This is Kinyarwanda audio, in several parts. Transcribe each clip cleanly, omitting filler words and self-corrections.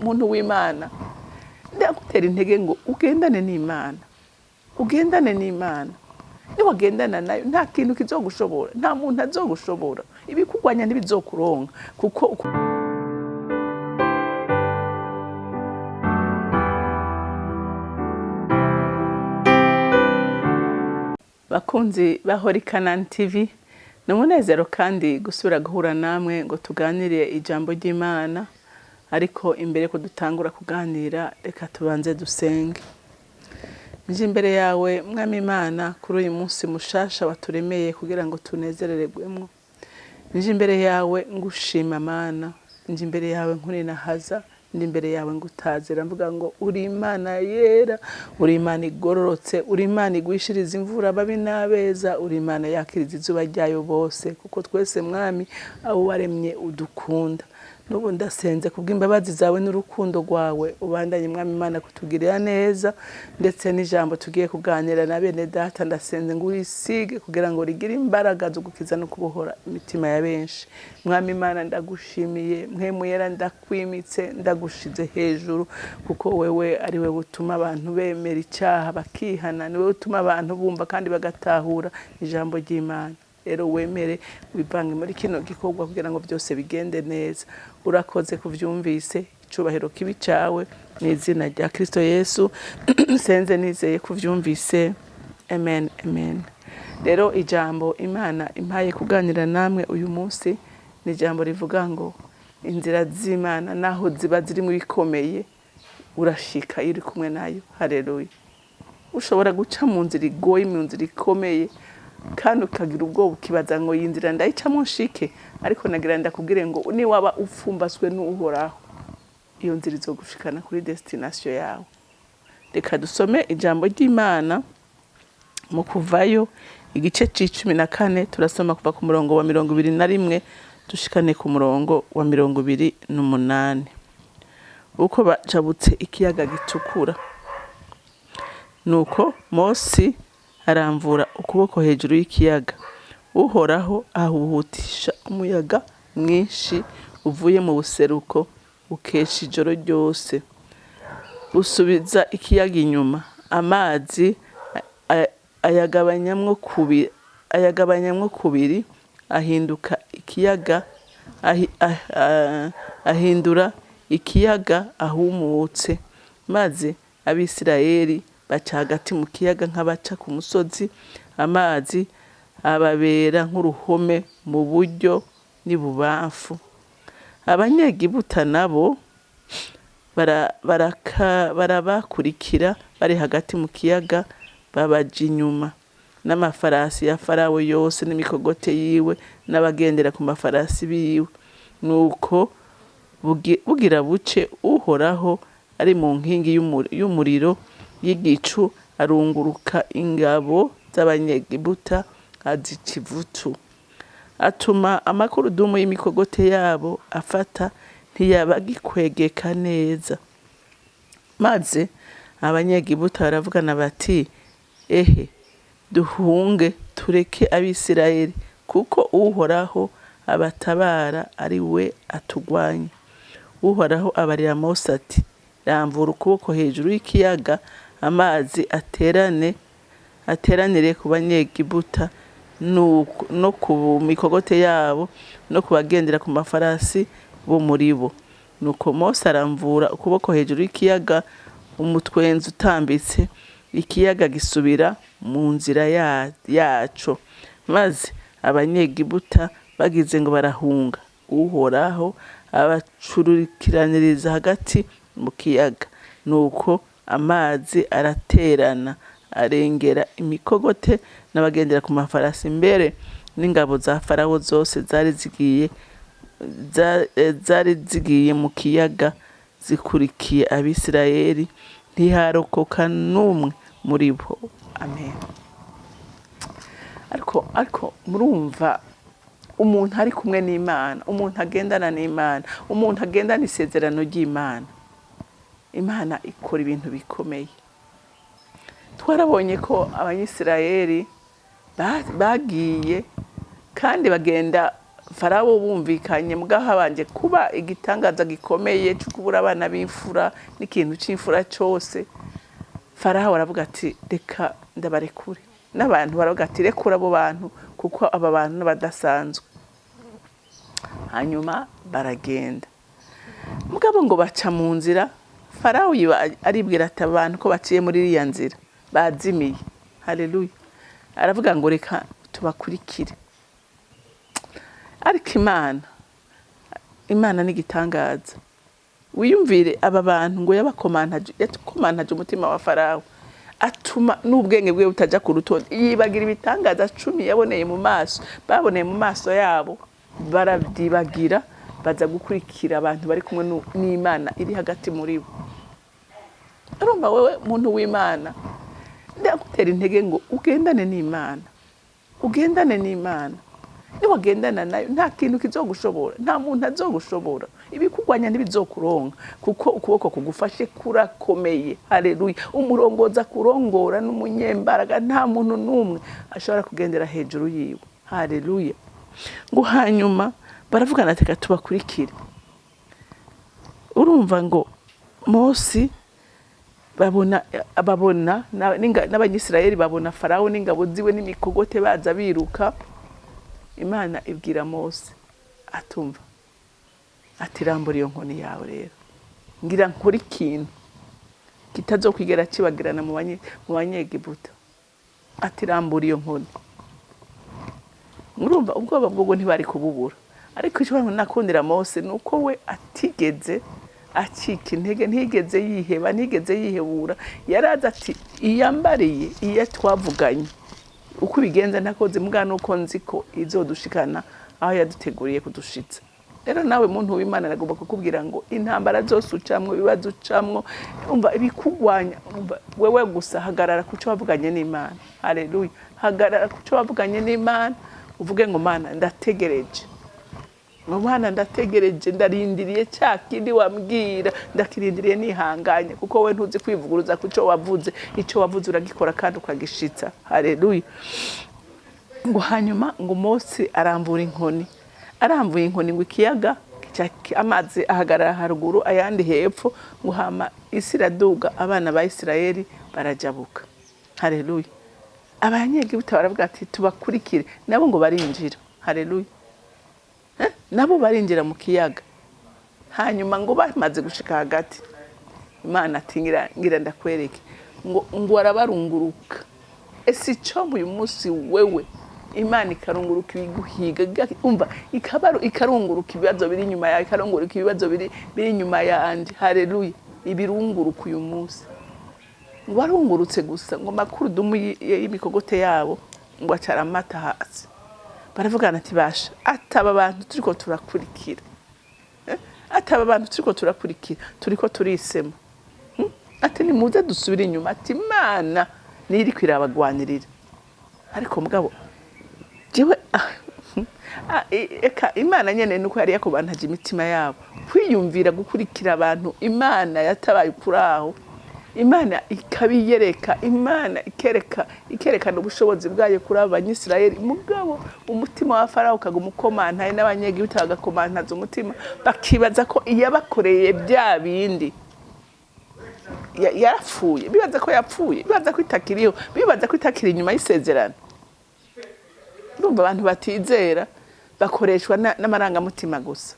muntu w'Imana ndagutera intege ngo ugendane n'Imana, ugendane n'Imana. Niwagendana nayo nta kintu kizogushobora, nta muntu azogushobora, ibikugwanya ntibizokuronka kuko bakunzi bahori CANAAN TV, ni umunezero kandi gusubira guhura namwe ngo tuganire ijambo ry'Imana. Ariko imbere ko dutangura kuganira, reka tubanze dusenge. Nje imbere yawe mwami Imana kuri uyu munsi mushasha waturemeye kugira ngo tunezerererwemo. Nje imbere yawe ngushima Mana, nje imbere yawe nkurinahaza, ndi imbere yawe ngutazira mvuga ngo uri Imana yera, uri Imana igororotse, uri Imana igwishiriza imvura ababi n'abeza, uri Imana yakiriza izuba ryayo bose, kuko twese mwami abo waremye udukunda. Nubu ndasenze kubw'imbabazi zawe n'urukundo rwawe, ubandanye mwami Imana kutugirira neza, ndetse n'ijambo tugiye kuganira na bene data ndasenze ngo urisige kugira ngo rigire imbaraga zo gukiza no kubohora imitima ya benshi. Mwami Imana ndagushimiye, mpemu yera ndakwimitse, ndagushize hejuru, kuko wewe ari we butuma abantu bemera icyaha bakihana, ni wewe utuma abantu bumva kandi bagatahura ijambo ry'Imana. Rero wemere wibange muri kino gikorwa kugira ngo byose bigende neza. Urakoze kuvyumvise, icubahiro kibi cawe n'izina rya Kristo Yesu senze nizeye kuvyumvise. Amen, amen. Rero ijambo Imana impaye kuganira namwe uyu munsi ni ijambo rivuga ngo inzira z'Imana naho ziba ziri mu bikomeye urashika iri kumwe nayo. Haleluya. Ushobora guca mu nzira igoye, mu nzira ikomeye, kandi ukagira ubwoba ukibaza ngo yinzira ndayicamo nshike, ariko nagira ndakubwire ngo ni waba upfumbaswe n'Uhoraho, iyo nzira izogushikana kuri destination yawe. Reka dusome ijambo ry'Imana mu Kuvayo igice c'14, turasoma kuva ku murongo wa 21 dushikane ku murongo wa 28. Uko bacabutse ikiyaga gitukura, nuko Mose aramvura ukuboko hejuru y'ikiyaga, Uhoraho ahuhutisha umuyaga mwinshi uvuye mu buseruko ukesha ijoro ryose, usubiza ikiyaga inyuma, amazi ayagabanyamwo kubiri, ahinduka ikiyaga, ahindura ikiyaga ahumutse, maze Abisirayeli baca hagati mu kiyaga nk'abaca ku musozi, amazi ababera nk'uruhome mu buryo n'ibubamfu. Abanyegiputa nabo barabakurikira bari hagati mu kiyaga, babaja inyuma, n'amafarasi ya Farawo yose n'imikogote yiwe n'abagendera ku mafarasi biwe. Nuko bugira buce Uhoraho ari mu nkingi y'umuriro y'igicu, arunguruka ingabo z'Abanyegiputa azica ivutu, atuma amakurudumu y'imikogote yabo afata, ntiyabagikwegeka neza. Maze Abanyegiputa baravugana bati, ehe, duhunge tureke Abisirayeli, kuko Uhoraho abatabara ari we atugwanya. Uhoraho abarira Mose ati, ramvura ukuboko hejuru y'ikiyaga, amazi ateranire ku Banyegiputa no ku mikogote yabo no ku bagendera ku mafarasi bo muri bo. Nuko Mose aramvura ukuboko hejuru y'ikiyaga, umutwenzi utambitse, ikiyaga gisubira mu nzira yaco. Maze Abanyegiputa bagize ngo barahunga, Uhoraho abacururikiraniriza hagati mu kiyaga, nuko amazi araterana arengera imikogote n'abagendera ku mafarasi, mbere n'ingabo za Farawo zose zari zigiye mu kiyaga zikurikiye Abisirayeli, ntiharokoka n'umwe muri bo. Amen. Ariko murumva, umuntu ari kumwe n'Imana, umuntu agendana n'Imana, umuntu agendana isezerano ry'Imana, Imana ikora ibintu bikomeye. Twarabonye ko Abanyisirayeli bagiye kandi bagenda Farawo bumvikanye mugabo habanje kuba igitangaza gikomeye cyo kubura abana b'imfura n'ikintu c'imfura cyose. Farawo aravuga ati reka ndabarekure, n'abantu baravuga ati rekura abo bantu kuko aba bantu n'abadasanzwe. Hanyuma baragenda, mugabo ngo baca mu nzira. Farawo aribwira ati abantu ko baciye muri iriya nzira bazimiye. Haleluya. Aravuga ngo reka tubakurikire. Ariko Imana n'igitangaza. Wiyumvire aba bantu ngo yakomantaje umutima wa Farawo, atuma n'ubwenge bwe butaja ku rutonde. Yibagira ibitangaza 10 yaboneye mu maso, baboneye mu maso yabo, baravyibagira baza gukurikira abantu bari kumwe n'Imana iri hagati muri bo. Urumva wewe muntu w'Imana, ndagutera intege ngo ugendane n'Imana, ugendane n'Imana. Niwagendana nayo nta kintu kizogushobora, nta muntu azogushobora, ibikugwanya ntibizokuronka kuko ukuboko kugufashe kurakomeye. Haleluya. Umurongoza kurongora n'umunyembaraga, nta muntu numwe ashobora kugendera hejuru yiwe. Haleluya. Ngo hanyuma baravugana ati tubakurikire. Urumva ngo Mose babona n'Abanyisirayeli babona Farawo n'ingabo ziwe n'imikogote baza biruka. Imana ibwira Mose atumva ati rambura iyo nkoni yawe rero, ngira nkora ikintu kitazokwigera kibagirana mu banyegiputa. Ati rambura iyo nkoni. Urumva ubwoba bwo ntibari kububura, ariko icyo nakundira Mose nuko we atigeze acika intege, ntigeze yiheba, ntigeze yihebura. Yaraza ati iyambariye iyo twavuganye uko bigenza nakoze mbwa nuko nzi ko izodushikana aho yaduteguriye kudushitsa. Rero nawe muntu w'Imana nagomba kukubwira ngo intambara zose ucamwe, ibibazo ucamwe, umva ibikugwanya, wewe gusa hagarara kuco wavuganye n'Imana. Haleluya. Hagarara kuco wavuganye n'Imana, uvuge ngo Mana ndategereje, Mana ndategereje, ndarindiriye cya kindi wambwira, ndakirindiriye nihanganye kuko we ntuzi kwivuguruza kuco wavuze. Ico wavuze uragikora kandi ukagishitsa. Haleluya. Ngo hanyuma ngo Mose arambura inkoni, aramvuye inkoni ngo ikiyaga amazi ahagarara haruguru ayandi hepfo, ngo hama isi iraduga, abana ba Isirayeli barajabuka. Haleluya. Abanyegiputa baravuga ati tubakurikire, nabo ngo barinjira. Haleluya. Nabo barinjira mu kiyaga. Hanyuma ngo bamaze gushika hagati, Imana ati ngira ndakwereke, ngo arabarunguruka. Ese cyo uyu munsi wewe Imana ikarunguruka ibiguhiga, umva ikarunguruka ibibazo biri inyuma yawe, ikarunguruka ibibazo biri inyuma yandi. Haleluya. Ibirunguruka uyu munsi ngo arungurutse gusa, ngo makurudumu y'imikogote yabo ngo acara amata hasi. Baravugana ati basha, ataba abantu turiko turakurikira, ataba abantu turiko turakurikira, turiko turisema. Ati ni muze dusubira inyuma. Ati Imana niri kwirabagwanirira. Ariko mugabo jewe eka Imana nyene nuko yari yakobantaje imitima yabo kwiyumvira gukurikira abantu. Imana yatabaye kuraho, Imana ikabiyereka, Imana ikerekana ubushobozi bwayo kuri Abanyisirayeli. Mugabo umutima wa Farawo kagumukomantaye n'abanyegiputa bagakomantaza umutima, bakibaza ko iyabakoreye bya bindi yarapfuye, bibaza ko yapfuye, bibaza ko itakiriho, bibaza ko itakiri inyuma y'isezerano. Urumva abantu batizera bakoreshwa n'amarangamutima gusa.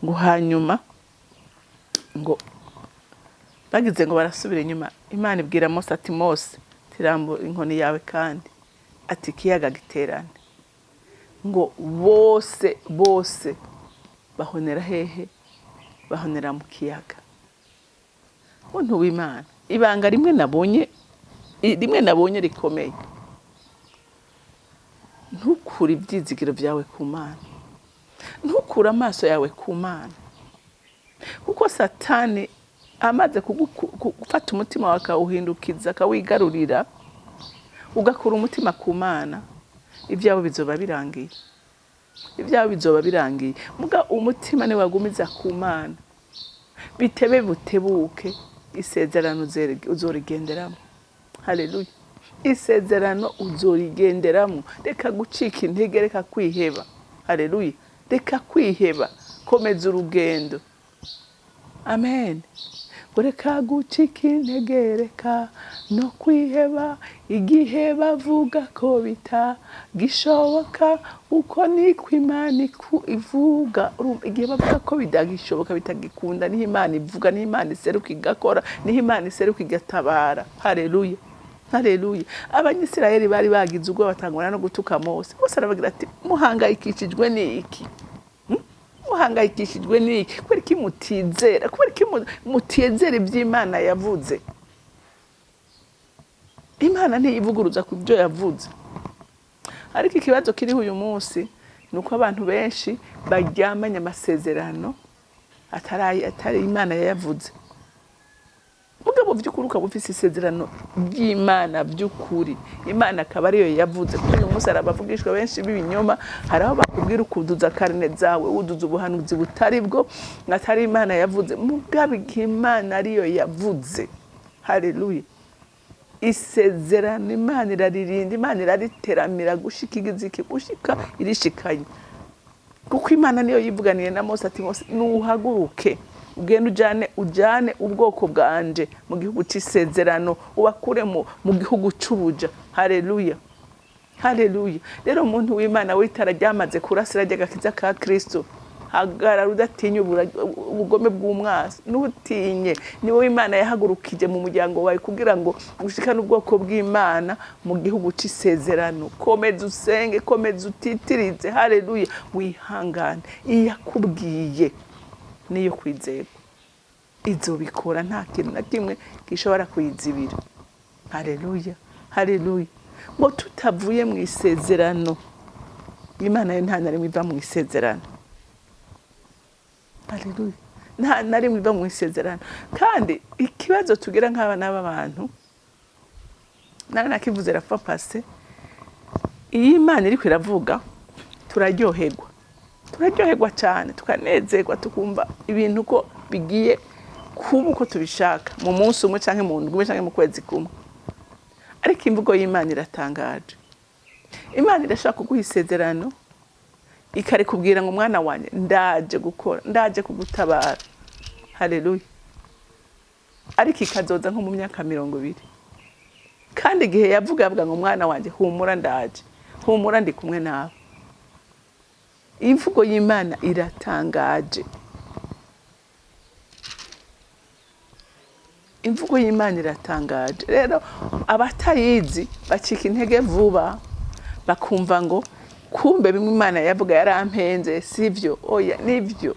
Ngo hanyuma ngo bagize ngo barasubira inyuma, Imana ibwira Mose ati Mose tirambura inkoni yawe kandi ati kiyaga giterane. Ngo bose bahonera hehe? Bahonera mu kiyaga. Muntu w'Imana, ibanga rimwe nabonye rikomeye, ntukure ibyizigiro byawe ku Mana, ntukure amaso yawe ku Mana, kuko Satani amaze gufata umutima wawe akawuhindukiza akawigarurira, ugakura umutima ku Mana, ibyawe bizoba birangiye, ibyawe bizoba birangiye. Muga umutima ni wagumiza ku Mana, bitebe butebuke isezerano uzorigenderamo. Haleluya. Isezerano uzorigenderamo. Reka gucika intege, reka kwiheba. haleluya. Reka kwiheba, komeza urugendo. Amen. Ureka gucika intege, reka no kwiheba igihe bavuga ko bitagishoboka, uko niko Imana ivuga. Igihe bavuga ko bidagishoboka, bitagikunda, niho Imana ivuga, niho Imana iseruka igakora, niho Imana iseruka igatabara. Haleluya, haleluya. Abanyisirayeli bari bagize ubwo batangura no gutuka Mose. Mose arabagira ati muhangayikishijwe n'iki? Muhangayikishijwe n'iki? Kubera iki mutizera? Kubera iki mutizera iby'Imana yavuze? Imana ntiyivuguruza ku byo yavuze. Ariko ikibazo kiriho uyu munsi nuko abantu benshi baryamanya amasezerano atari Imana yayavuze. Mugabo by'ukuri ukaba ufise isezerano ry'Imana by'ukuri, Imana akaba ariyo yavuze. Kuko uyu munsi arabavugishwa benshi b'ibinyoma, hari aho bakubwira ukuduza karine zawe, uduza ubuhanuzi butari bwo, atari Imana yavuze. Mugabo Imana ariyo yavuze. Haleluya. Isezerano Imana iraririnda, Imana irariteramira gushika igiziki, gushika irishikanye. Kuko Imana niyo yivuganiye na Mose ati Mose nuhaguruke ugende ujane ubwoko bwanje mu gihugu cy'isezerano, ubakure mu gihugu cy'ubuja. Haleluya, haleluya. Rero umuntu w'Imana witara ryamaze kurasira ry'agakiza ka Kristo, hagarara udatinya ubugome bw'umwasi, nutinye. Niwe Imana yahagurukije mu muryango wawe kugira ngo ushikane ubwoko bw'Imana mu gihugu cy'isezerano. Komeza usenge, komeza utitirize. Haleluya, wihangane. Iyakubwiye niyo kwizera, izobikora, nta kintu na kimwe gishobora kuyizibira. Haleluya, haleluya. Ngo tutavuye mu isezerano, Imana yo nta narimwe iva mu isezerano. Haleluya, nta narimwe iva mu isezerano. Kandi ikibazo tugira nk'abana b'abantu, nari nakivuze rafa pase, iyi Imana iri kwiravuga turaryoherwa cyane, tukanezerwa, tukumva ibintu ko bigiye kuba uko tubishaka mu munsi umwe canke mu ndwi canke mu kwezi kumwe. Ariko imvugo y'Imana iratangaje. Imana irashaka kuguha isezerano, ikarikubwira ngo mwana wanje ndaje gukora, ndaje kugutabara. Haleluya. Ariko ikazoza nko mu myaka 20. Kandi igihe yavuga ngo mwana wanje humura ndaje, humura ndi kumwe nawe. Imvugo y'Imana iratangaje. Imvugo y'Imana iratangaje. Rero abatayizi bacika intege vuba, bakumva ngo kumbe bimwe Imana yavuga yarampenze. Sivyo, oya nivyo.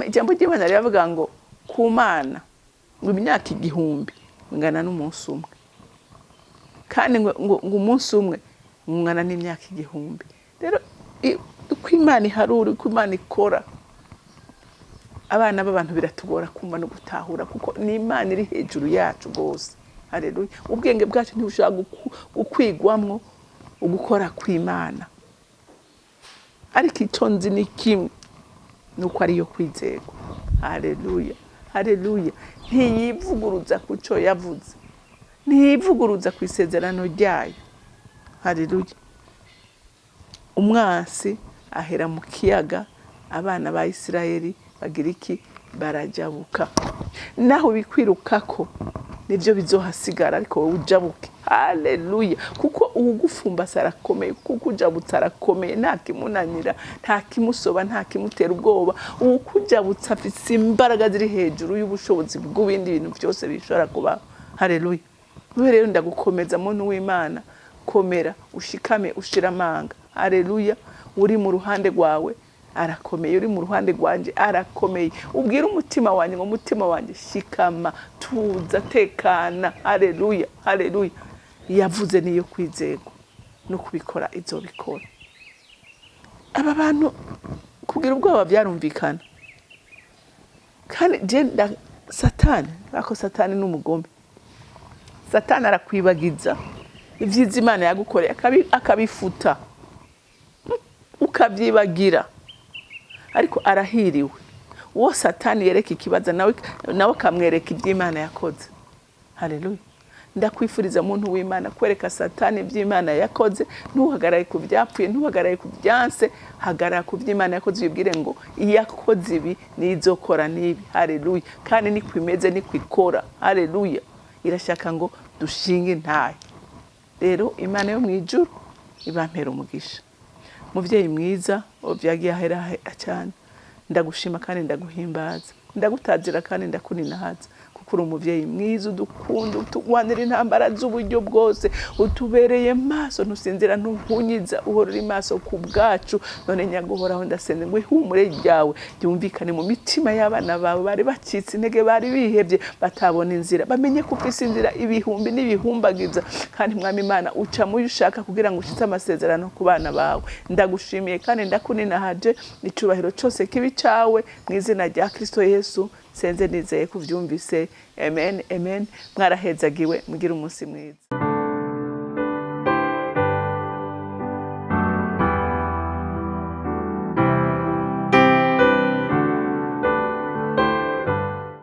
Ijambo ry'Imana riravuga ngo ku Mana ngo imyaka 1000 ingana n'umunsi umwe, kandi ngo umunsi umwe ungana n'imyaka 1000. Rero uko Imana iharura, uko Imana ikora, abana b'abantu biratugora kumva no gutahura, kuko ni Imana iri hejuru yacu gose. Haleluya. Ubwenge bwacu ntibushaka gukwigwamwo ugukora kw'Imana. Ariko icyo nzi ni kimwe, nuko ariyo kwizerwa. Haleluya, haleluya. Ntiyivuguruza ku cyo yavuze, ntiyivuguruza ku isezerano ryayo. Haleluya. Umwasi ahera mu kiyaga, abana ba Isirayeli bagira iki? Barajabuka. Naho bikwirukako nivyo bizohasigara, ariko wowe ujabuke. Haleluya. Kuko ugufumbasa arakomeye, kuko ujabutsa arakomeye, nta kimunanira, nta kimusoba, nta kimutera ubwoba. Ukujabutsa afise imbaraga ziri hejuru y'ubushobozi bw'ibindi bintu byose bishobora kuba. Haleluya. Rero ndagukomeza muntu w'Imana, komera, ushikame, ushira amanga. Haleluya. Uri mu ruhande rwawe arakomeye, uri mu ruhande rwanje arakomeye. Ubwira umutima wanjye ngo umutima wanjye shikama, tuza, tekana. Haleluya, haleluya. Yavuze niyo kwizerwa, no kubikora izobikora. Aba bantu kugira ubwoba byarumvikana. Kandi Satani, ako Satani n'umugome. Satani arakwibagiza ivyiza Imana yagukoreye, akabifuta, ukabyibagira. Ariko arahiriwe uwo Satani yereka ikibaza, nawe akamwereka iby'Imana yakoze. Haleluya. ndakwifuriza muntu w'Imana kwereka satani iby'Imana yakoze, ntuhagaraye ku byapfuye, ntuhagaraye ku byanse, hagarara ku by'Imana yakoze, uyibwire ngo iyakoze ibi nizokora nibi. Haleluya. kandi niko imeze, niko ikora. Haleluya. irashaka ngo dushinge intahe. Rero Imana yo mu ijuru ibampera umugisha. Muvyeyi mwiza ovyagiye ahera cyane, ndagushima kandi ndaguhimbaza, ndagutazira kandi ndakuninahaza, kuko uri umuvyeyi mwiza udukunda, utugwanira intambara z'uburyo bwose, utubereye maso, ntusinzira ntuhunyiza, uhorera maso ku bwacu. None nyaguhoraho ndasenze ngo ihumure ryawe ryumvikane mu mitima y'abana bawe bari bacitse intege, bari bihevye, batabona inzira, bamenye ko ufise inzira ibihumbi n'ibihumbagiza, kandi Mwami Imana uca mu ushaka kugira ngo ushitse amasezerano ku bana bawe. Ndagushimiye kandi ndakuninahaje, icubahiro cyose kibi cawe mu izina rya Kristo Yesu senze nizeye kuvyumvise. Amen, amen. Mwarahezagiwe, mugira umunsi mwiza.